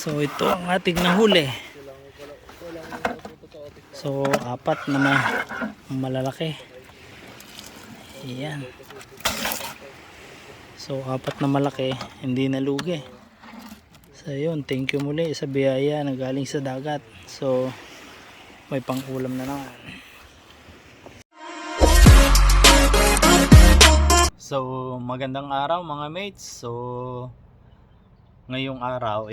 So ito ang ating nahuli. So apat na malalaki. Ayan. So apat na malaki, hindi nalugi. So yun, thank you muli sa biyaya na galing sa dagat. So may pang-ulam na naman. So magandang araw mga mates. So ngayong araw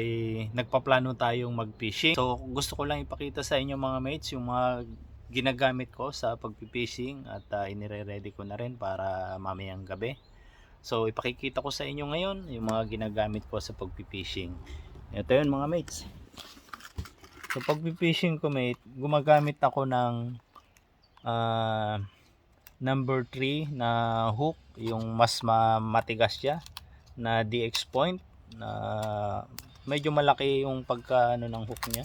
nagpaplano tayong mag-fishing. So gusto ko lang ipakita sa inyo mga mates yung mga ginagamit ko sa pag-fishing at inire-ready ko na rin para mamayang gabi. So ipakikita ko sa inyo ngayon yung mga ginagamit ko sa pag-fishing. Ito yun mga mates. So pag-fishing ko mate, gumagamit ako ng number 3 na hook, yung mas matigas siya na DX point na medyo malaki yung pagka ng hook niya,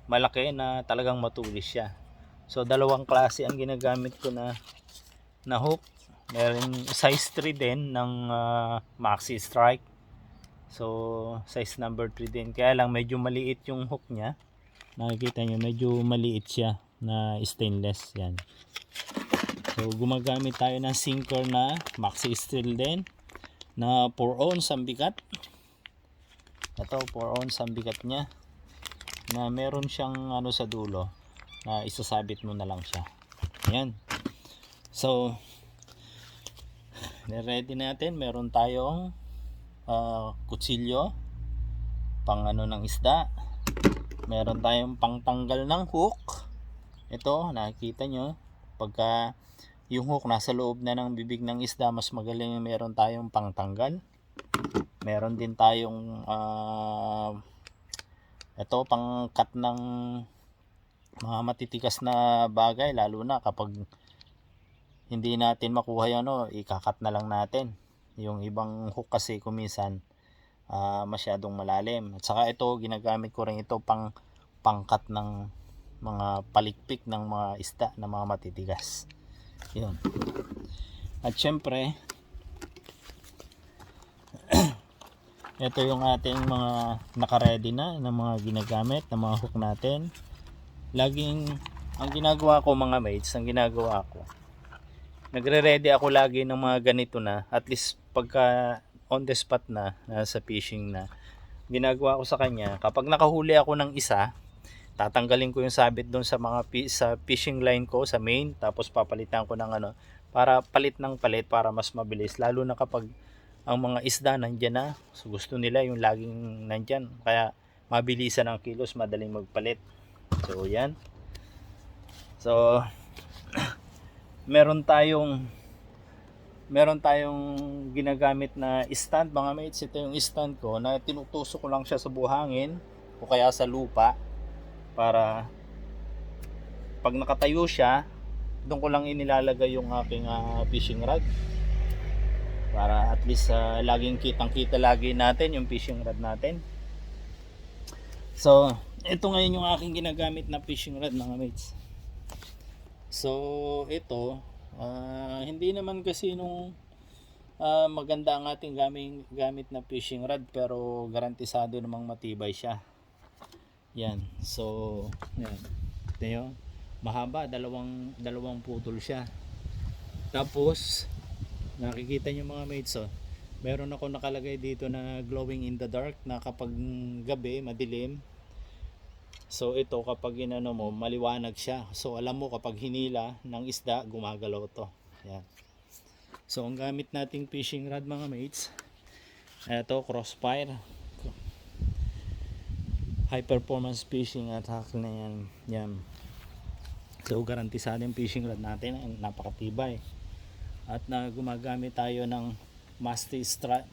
malaki na talagang matulis siya. So dalawang klase ang ginagamit ko na hook. Meron size 3 din ng Maxi Strike. So size number 3 din, kaya lang medyo maliit yung hook niya. Nakikita nyo medyo maliit siya na stainless yan. So gumagamit tayo ng sinker na Maxi Steel din na 4 ounce ang bigat. Ito 4 ounce ang bigat niya, na meron siyang sa dulo na isasabit mo na lang siya. Ayan. So ready natin. Meron tayong kutsilyo pang ng isda. Meron tayong pangtanggal ng hook. Ito nakikita nyo, pagka yung hook nasa loob na ng bibig ng isda, mas magaling meron tayong pangtanggal. Meron din tayong ito pang cut ng mga matitigas na bagay, lalo na kapag hindi natin makuha yun, ikakat na lang natin. Yung ibang hook kasi kuminsan masyadong malalim. At saka ito, ginagamit ko rin ito pangkat ng mga palikpik ng mga isda na mga matitigas. Yun. At syempre ito yung ating mga naka-ready na mga ginagamit na mga hook natin. Laging ang ginagawa ko mga mates, nagre-ready ako lagi ng mga ganito na, at least pagka on the spot na sa fishing na, ginagawa ko sa kanya, kapag nakahuli ako ng isa, tatanggalin ko yung sabit doon sa mga sa fishing line ko sa main, tapos papalitan ko ng para palit ng palit para mas mabilis, lalo na kapag ang mga isda nandyan na. So gusto nila yung laging nandyan, kaya mabilisan ang kilos, madaling magpalit. So yan. So meron tayong ginagamit na stand mga mates. Ito yung stand ko na tinutusok ko lang siya sa buhangin o kaya sa lupa, para pag nakatayo siya, doon ko lang inilalagay yung aking fishing rod, para at least laging kitang kita lagi natin yung fishing rod natin. So ito ngayon yung aking ginagamit na fishing rod mga mates. So ito hindi naman kasi maganda ang ating gamit na fishing rod, pero garantisado namang matibay siya. Yan. So yan. Ito yun. Mahaba, dalawang putol siya. Tapos nakikita nyo mga mates, meron ako nakalagay dito na glowing in the dark, na kapag gabi madilim, so ito kapag inano mo, maliwanag siya. So alam mo kapag hinila ng isda, gumagalaw to. Yan. So ang gamit nating fishing rod mga mates, ito Crossfire high performance fishing at hack na yan. Yan. So garantisado yung fishing rod natin, napakatibay. At gumagamit tayo ng Maxi Strike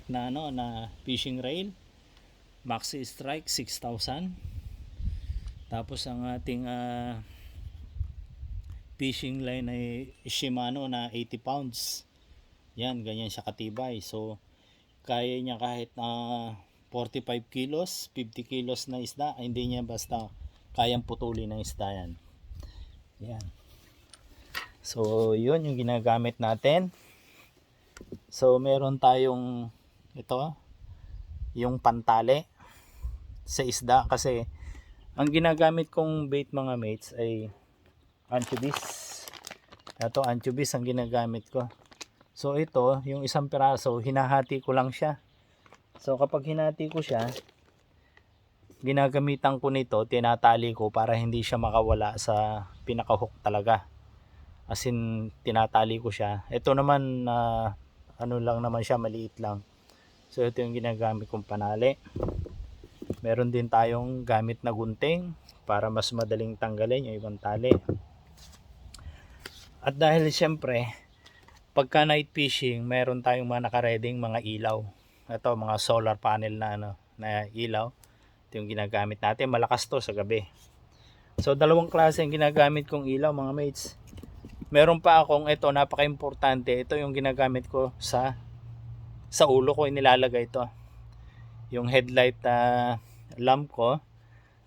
na na fishing rail. Maxi Strike 6,000. Tapos ang ating fishing line ay Shimano na 80 pounds. Yan, ganyan siya katibay. So kaya niya kahit 45 kilos, 50 kilos na isda, hindi niya basta kayang putulin ng isda yan. Yan. So yun yung ginagamit natin. So meron tayong ito, yung pantali sa isda, kasi ang ginagamit kong bait mga mates ay anchovies. Ito anchovies ang ginagamit ko. So ito, yung isang piraso, hinahati ko lang siya. So kapag hinati ko siya, ginagamitan ko nito, tinatali ko para hindi siya makawala sa pinaka-hook talaga. As in, tinatali ko siya. Ito naman, ano lang naman siya, maliit lang. So ito yung ginagamit kong panali. Meron din tayong gamit na gunting para mas madaling tanggalin yung ibang tali. At dahil siyempre, pagka night fishing, meron tayong mga nakareding mga ilaw. Ito, mga solar panel na ilaw. Ito yung ginagamit natin. Malakas to sa gabi. So dalawang klase yung ginagamit kong ilaw mga mates. Meron pa akong ito, napaka-importante. Ito yung ginagamit ko sa ulo ko, inilalagay ito. Yung headlight lamp ko,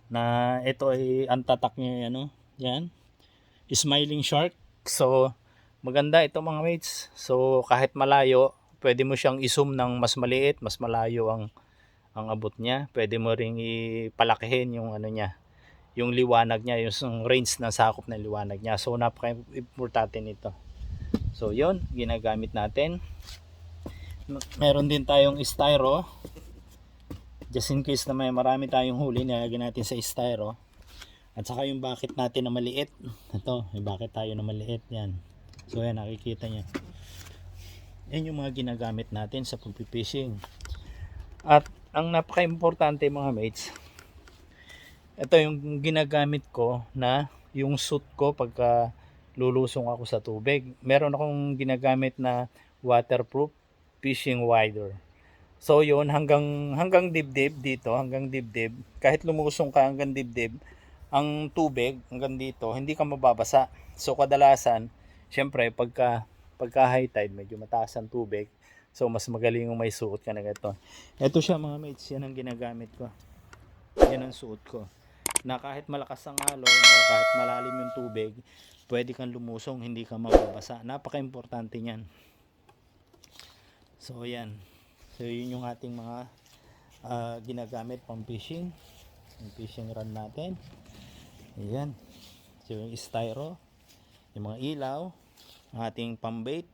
na ito ay ang tatak niya, yan, smiling shark. So maganda ito mga mates. So kahit malayo, pwede mo siyang i-zoom ng mas maliit, mas malayo ang abot niya. Pwede mo ring ipalakihin yung niya, yung liwanag niya, yung range na sakop ng liwanag niya. So napaka-importante nito. So yun, ginagamit natin. Meron din tayong styro, just in case na may marami tayong huli, nilagyan natin sa styro. At saka yung bucket natin na maliit. Ito, may bucket tayo na maliit, yan. So yan, nakikita nyo. Yan yung mga ginagamit natin sa pagpipishing. At ang napaka-importante mga mates, ito yung ginagamit ko na yung suit ko pagka lulusong ako sa tubig. Meron akong ginagamit na waterproof fishing wider. So yun, hanggang dibdib dito, hanggang dibdib, kahit lumusong ka hanggang dibdib, ang tubig hanggang dito, hindi ka mababasa. So kadalasan, syempre pagka high tide, medyo mataas ang tubig. So mas magaling yung may suot ka na ganito. Ito siya mga mates, yan ang ginagamit ko. Yan ang suot ko. Na kahit malakas ang alon o kahit malalim yung tubig, pwede kang lumusong, hindi ka mababasa. Napaka-importante niyan. So yan. So yun yung ating mga ginagamit pang fishing. Yung fishing rod natin. Ayan. So yung styro, yung mga ilaw, ang ating pambait,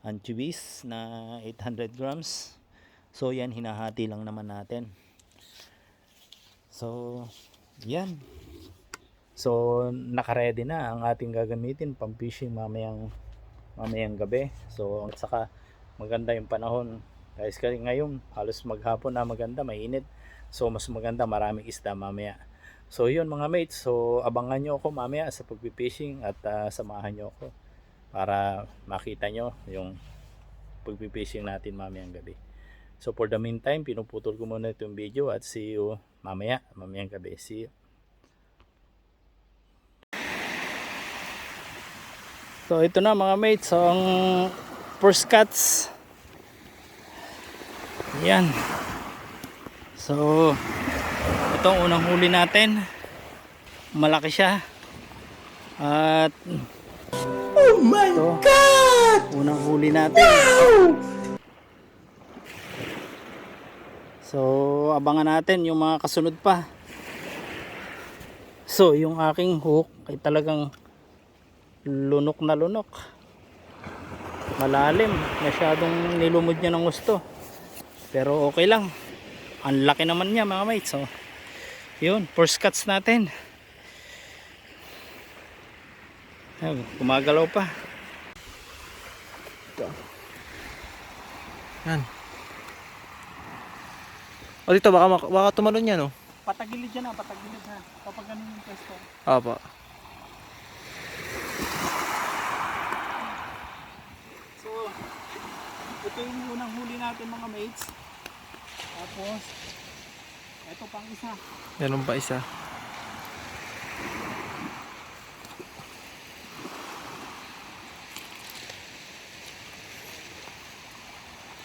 anchovies na 800 grams. So yan, hinahati lang naman natin. So yan. So naka-ready na ang ating gagamitin pang fishing mamayang gabi. So at saka maganda yung panahon. Guys, kasi ngayon halos maghapon na maganda, mainit. So mas maganda, maraming isda mamaya. So yun mga mates, so abangan nyo ako mamaya sa pagpipishing at samahan nyo ako para makita nyo yung pagpipishing natin mamayang gabi. So for the meantime, pinuputol ko muna itong video at see you mamayang gabi. See you. So ito na mga mates, so ang first cuts. Yan. So ito ang unang huli natin. Malaki siya. At oh my God! Unang huli natin. Wow! So abangan natin yung mga kasunod pa. So yung aking hook ay talagang lunok na lunok. Malalim. Masyadong nilumod niya ng gusto. Pero okay lang. Ang laki naman niya mga mates. So yun, first cuts natin. Ayun, gumagalaw pa. Ito. Yan. O dito, baka tumalon yan, no? Patagilid dyan na, patagilid ha. Kapag ganun yung pwesto. Opo. So, ito yung unang huli natin mga mates. Tapos, ito pang isa. Meron pa isa.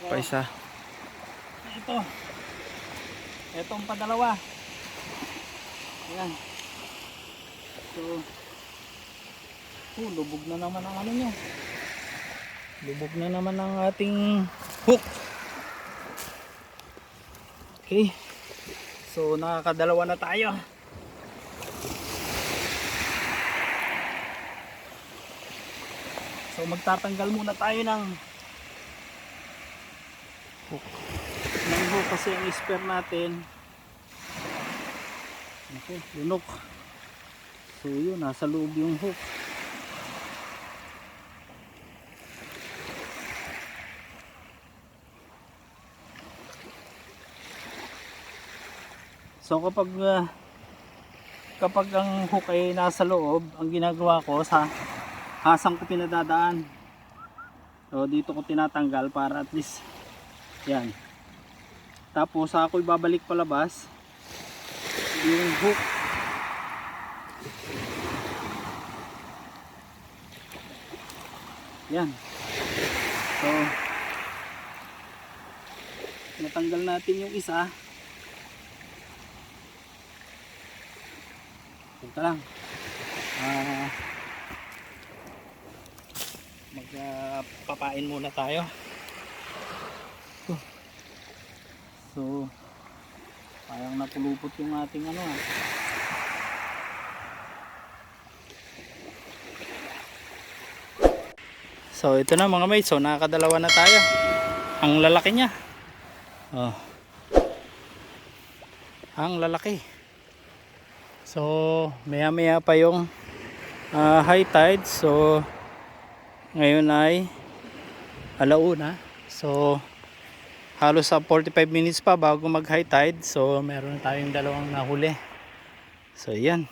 So, Pa isa. ito. Itong padalawa. Ayan. So, lubog na naman ang ano nyo. Lubog na naman ang ating hook. Okay. So nakakadalawa na tayo. So magtatanggal muna tayo ng hook kasi ang spare natin lunok. So yun, nasa loob yung hook. So kapag ang hook ay nasa loob, ang ginagawa ko sa hasang ko pinadadaan. So dito ko tinatanggal para at least yan. Tapos ako'y babalik palabas yung hook. Yan. So natanggal natin yung isa. Punta lang. Magpapain muna tayo. So parang napulupot yung ating ano ah. So ito na mga mates, so nakakadalawa na tayo. Ang lalaki niya. Oh. Ang lalaki. So maya maya pa yung high tide. So ngayon ay alauna. So halos sa 45 minutes pa bago mag high tide. So meron tayong dalawang nahuli. So yan.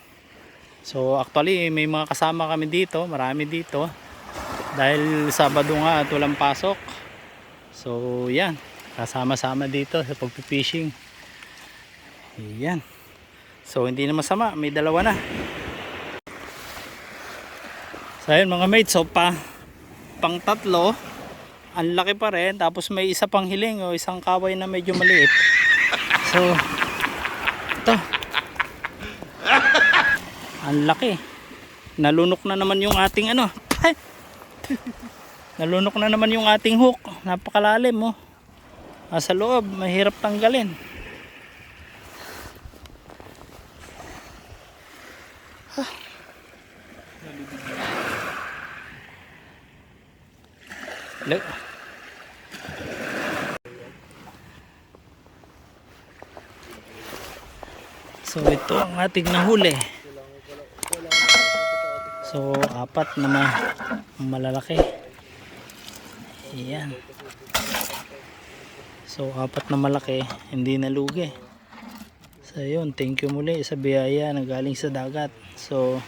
So actually may mga kasama kami dito, marami dito. Dahil Sabado nga at walang pasok. So yan, kasama-sama dito sa pagpipishing. Yan. So hindi na masama, may dalawa na. So ayun mga mates, so pang tatlo, ang laki pa rin. Tapos may isa pang hiling o isang kaway na medyo maliit. So ito, ang laki. Nalunok na naman yung ating ano. Nalunok na naman yung ating hook. Napakalalim oh. Sa loob, mahirap tanggalin. So ito ang ating nahuli. So apat na malalaki. Ayan. So apat na malaki, hindi nalugi. So yun, thank you muli sa biyaya na galing sa dagat. So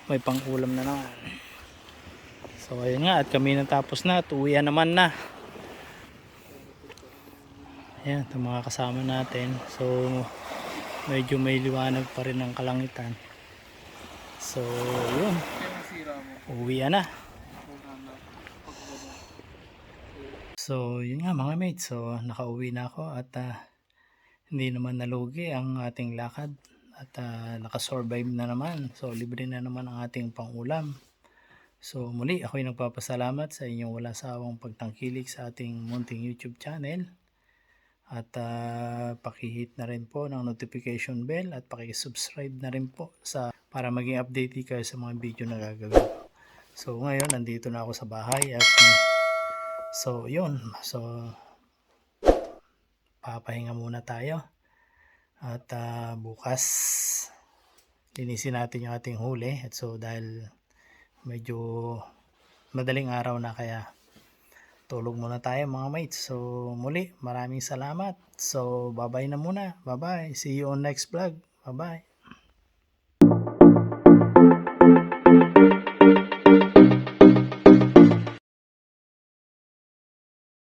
may pang-ulam na naman. So ayun nga, at kami natapos na, tuwian naman na. Ayan, ito mga kasama natin. So medyo may liwanag pa rin ang kalangitan. So yun, uwi na. So yun nga mga mates, so nakauwi na ako at hindi naman nalugi ang ating lakad at nakasurvive na naman. So libre na naman ang ating pangulam. So muli ako'y nagpapasalamat sa inyong wala sawang pagtangkilik sa ating munting YouTube channel. At pakihit na rin po ng notification bell at pakisubscribe na rin po para maging update kayo sa mga video na gagawin. So ngayon nandito na ako sa bahay at so yun, so papahinga muna tayo at bukas linisin natin yung ating huli. At so dahil medyo madaling araw na, kaya tulog muna tayo mga mates. So muli maraming salamat. So bye bye na muna. Bye bye, see you on next vlog. Bye bye.